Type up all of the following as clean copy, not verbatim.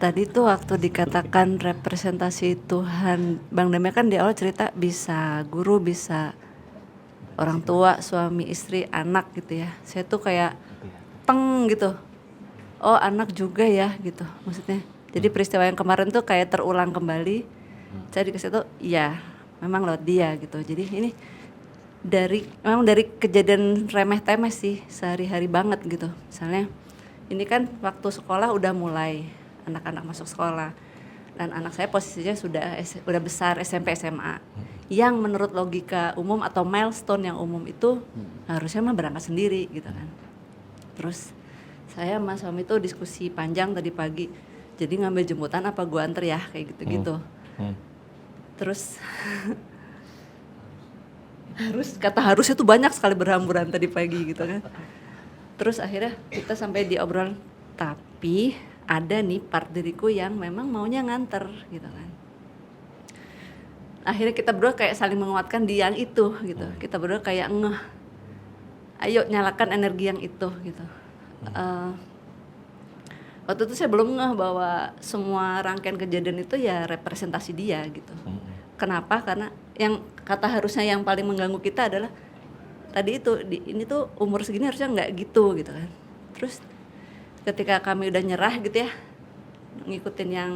Tadi tuh waktu dikatakan representasi Tuhan, Bang Dame kan di awal cerita bisa guru, bisa orang tua, suami, istri, anak gitu ya. Saya tuh kayak peng gitu. Oh, anak juga ya gitu maksudnya. Jadi peristiwa yang kemarin tuh kayak terulang kembali. Saya dikasih tuh iya, memang lewat dia gitu. Jadi ini memang dari kejadian remeh-temeh sih, sehari-hari banget gitu. Misalnya ini kan waktu sekolah udah mulai anak-anak masuk sekolah, dan anak saya posisinya udah besar, SMP SMA, yang menurut logika umum atau milestone yang umum itu harusnya mah berangkat sendiri gitu kan. Terus saya sama suami tuh diskusi panjang tadi pagi, jadi ngambil jemputan apa gua anter ya, kayak gitu-gitu. Terus harusnya tuh banyak sekali berhamburan tadi pagi gitu kan. Terus akhirnya kita sampai di obrolan, tapi ada nih part diriku yang memang maunya nganter gitu kan. Akhirnya kita berdua kayak saling menguatkan di yang itu gitu. Kita berdua kayak ayo nyalakan energi yang itu gitu. Waktu itu saya belum ngeh bahwa semua rangkaian kejadian itu ya representasi dia gitu. Kenapa? Karena yang kata harusnya yang paling mengganggu kita adalah tadi itu, ini tuh umur segini harusnya nggak gitu kan. Terus ketika kami udah nyerah gitu ya, ngikutin yang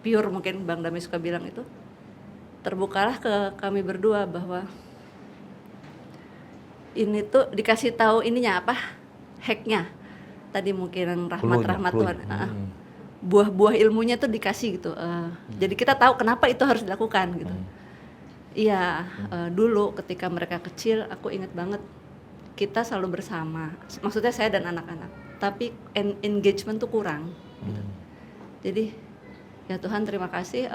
pure, mungkin Bang Dami suka bilang itu, terbukalah ke kami berdua bahwa ini tuh dikasih tahu ininya apa, hacknya tadi mungkin rahmat Tuhan, buah-buah ilmunya tuh dikasih gitu. Jadi kita tahu kenapa itu harus dilakukan gitu. Iya, dulu ketika mereka kecil, aku ingat banget kita selalu bersama. Maksudnya saya dan anak-anak. Tapi engagement tuh kurang. Gitu. Jadi ya Tuhan terima kasih.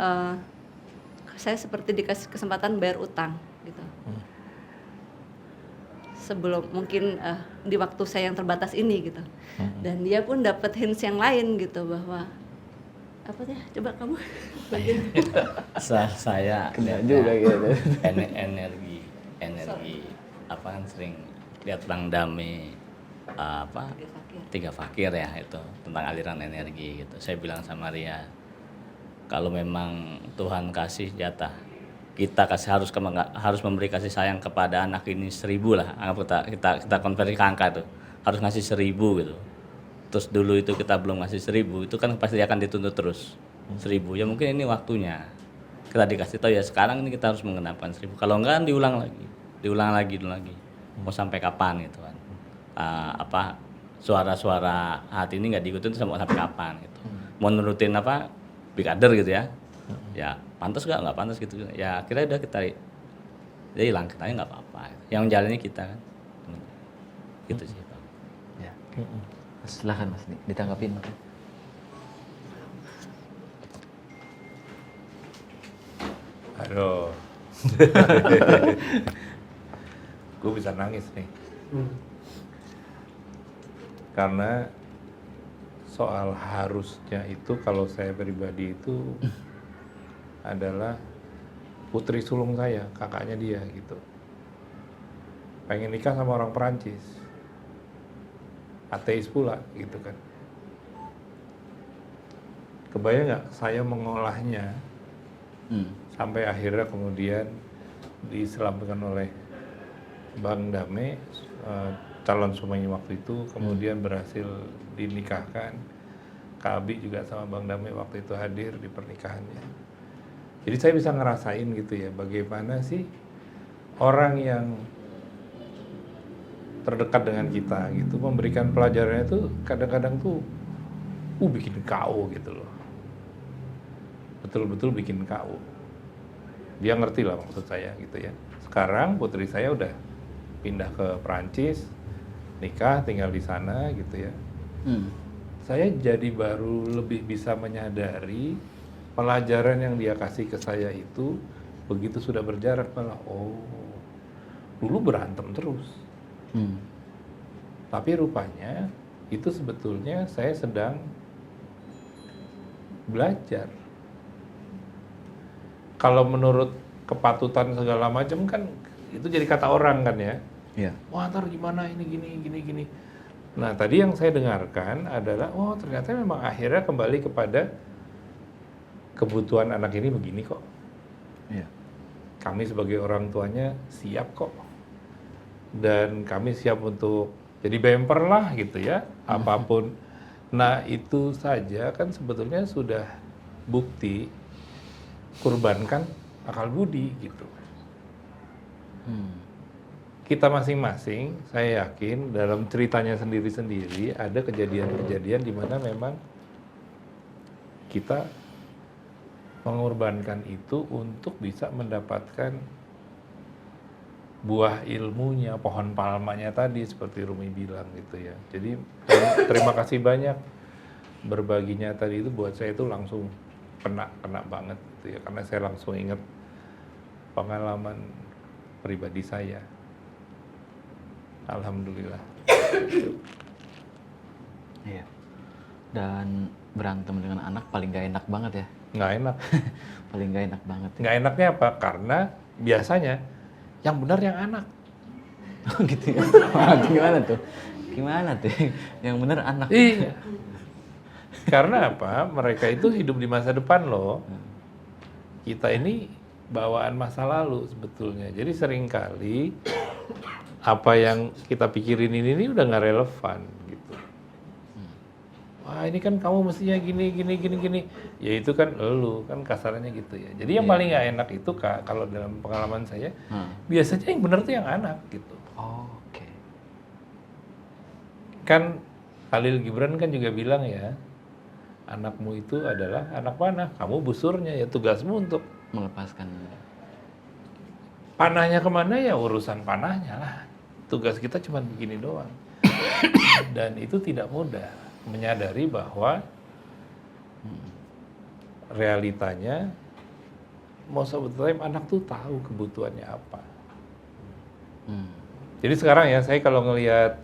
Saya seperti dikasih kesempatan bayar utang gitu. Sebelum mungkin di waktu saya yang terbatas ini gitu. Dan dia pun dapat hints yang lain gitu bahwa apa ya, coba kamu saya juga gitu. energi apa kan sering lihat Bang Dame tiga fakir ya, itu tentang aliran energi gitu. Saya bilang sama Ria, kalau memang Tuhan kasih jatah, kita harus memberi kasih sayang kepada anak ini 1000 lah, anggap kita konversi ke angka tuh, harus ngasih 1000 gitu. Terus dulu itu kita belum ngasih 1000, itu kan pasti akan dituntut terus 1000. Ya mungkin ini waktunya kita dikasih tahu ya, sekarang ini kita harus menggenapkan 1000. Kalau enggak diulang lagi. Mau sampai kapan gitu kan? Suara-suara hati ini nggak diikutin mau sampai kapan gitu? Mau nurutin big other gitu ya? Ya pantas nggak pantas gitu? Ya kira udah kita hilang, kitanya nggak apa-apa. Yang jalannya kita kan, gitu sih Bang. Ya. Silakan Mas, ditanggapin. Aduh, gue bisa nangis nih, karena soal harusnya itu kalau saya pribadi itu adalah putri sulung saya, kakaknya dia gitu, pengen nikah sama orang Perancis, ateis pula gitu kan. Kebayang nggak saya mengolahnya sampai akhirnya kemudian diselamatkan oleh Bang Dame, calon suaminya waktu itu, kemudian berhasil dinikahkan. Kak Abi juga sama Bang Dame waktu itu hadir di pernikahannya. Jadi saya bisa ngerasain gitu ya, bagaimana sih orang yang terdekat dengan kita gitu memberikan pelajarannya itu kadang-kadang tuh bikin KO gitu loh. Betul-betul bikin KO. Dia ngerti lah maksud saya gitu ya. Sekarang putri saya udah pindah ke Perancis, nikah, tinggal di sana gitu ya. Saya jadi baru lebih bisa menyadari pelajaran yang dia kasih ke saya itu begitu sudah berjarak malah, dulu berantem terus. Tapi rupanya itu sebetulnya saya sedang belajar. Kalau menurut kepatutan segala macam kan itu jadi kata orang kan ya. Iya. Wah ntar gimana ini gini. Nah, tadi yang saya dengarkan adalah, oh ternyata memang akhirnya kembali kepada kebutuhan anak ini begini kok. Iya. Kami sebagai orang tuanya siap kok. Dan kami siap untuk jadi bemper lah gitu ya, apapun. Nah, itu saja kan sebetulnya sudah bukti kurbankan akal budi gitu. Kita masing-masing, saya yakin dalam ceritanya sendiri-sendiri ada kejadian-kejadian di mana memang kita mengorbankan itu untuk bisa mendapatkan buah ilmunya, pohon palmanya tadi seperti Rumi bilang gitu ya. Jadi terima kasih banyak berbaginya tadi itu buat saya itu langsung kena banget gitu ya, karena saya langsung ingat pengalaman pribadi saya. Alhamdulillah. Iya. Dan berantem dengan anak paling gak enak banget ya. Nggak enak. Paling gak enak banget. Ya. Nggak enaknya apa? Karena biasanya yang benar yang anak. Oh gitu ya. Gimana tuh? Gimana tuh? Yang bener anak. Iya. Karena apa? Mereka itu hidup di masa depan loh. Kita ini bawaan masa lalu sebetulnya. Jadi seringkali apa yang kita pikirin ini udah nggak relevan gitu. Wah ini kan kamu mestinya gini. Ya itu kan elu, kan kasarnya gitu ya. Jadi yang paling nggak enak itu Kak, kalau dalam pengalaman saya, biasanya yang benar tuh yang anak gitu. Oh, oke. Kan Khalil Gibran kan juga bilang ya, anakmu itu adalah anak panah, kamu busurnya, ya tugasmu untuk Melepaskan. panahnya kemana ya urusan panahnya lah. Tugas kita cuma begini doang. Dan itu tidak mudah menyadari bahwa realitanya most of the time anak tuh tahu kebutuhannya apa. Jadi sekarang ya saya kalau ngelihat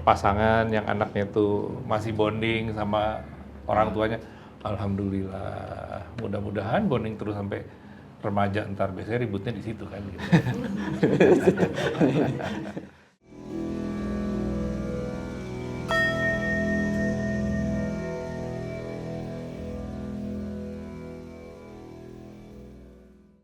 pasangan yang anaknya tuh masih bonding sama orang tuanya, alhamdulillah, mudah-mudahan bonding terus sampai remaja, ntar biasanya ributnya di situ kan gitu.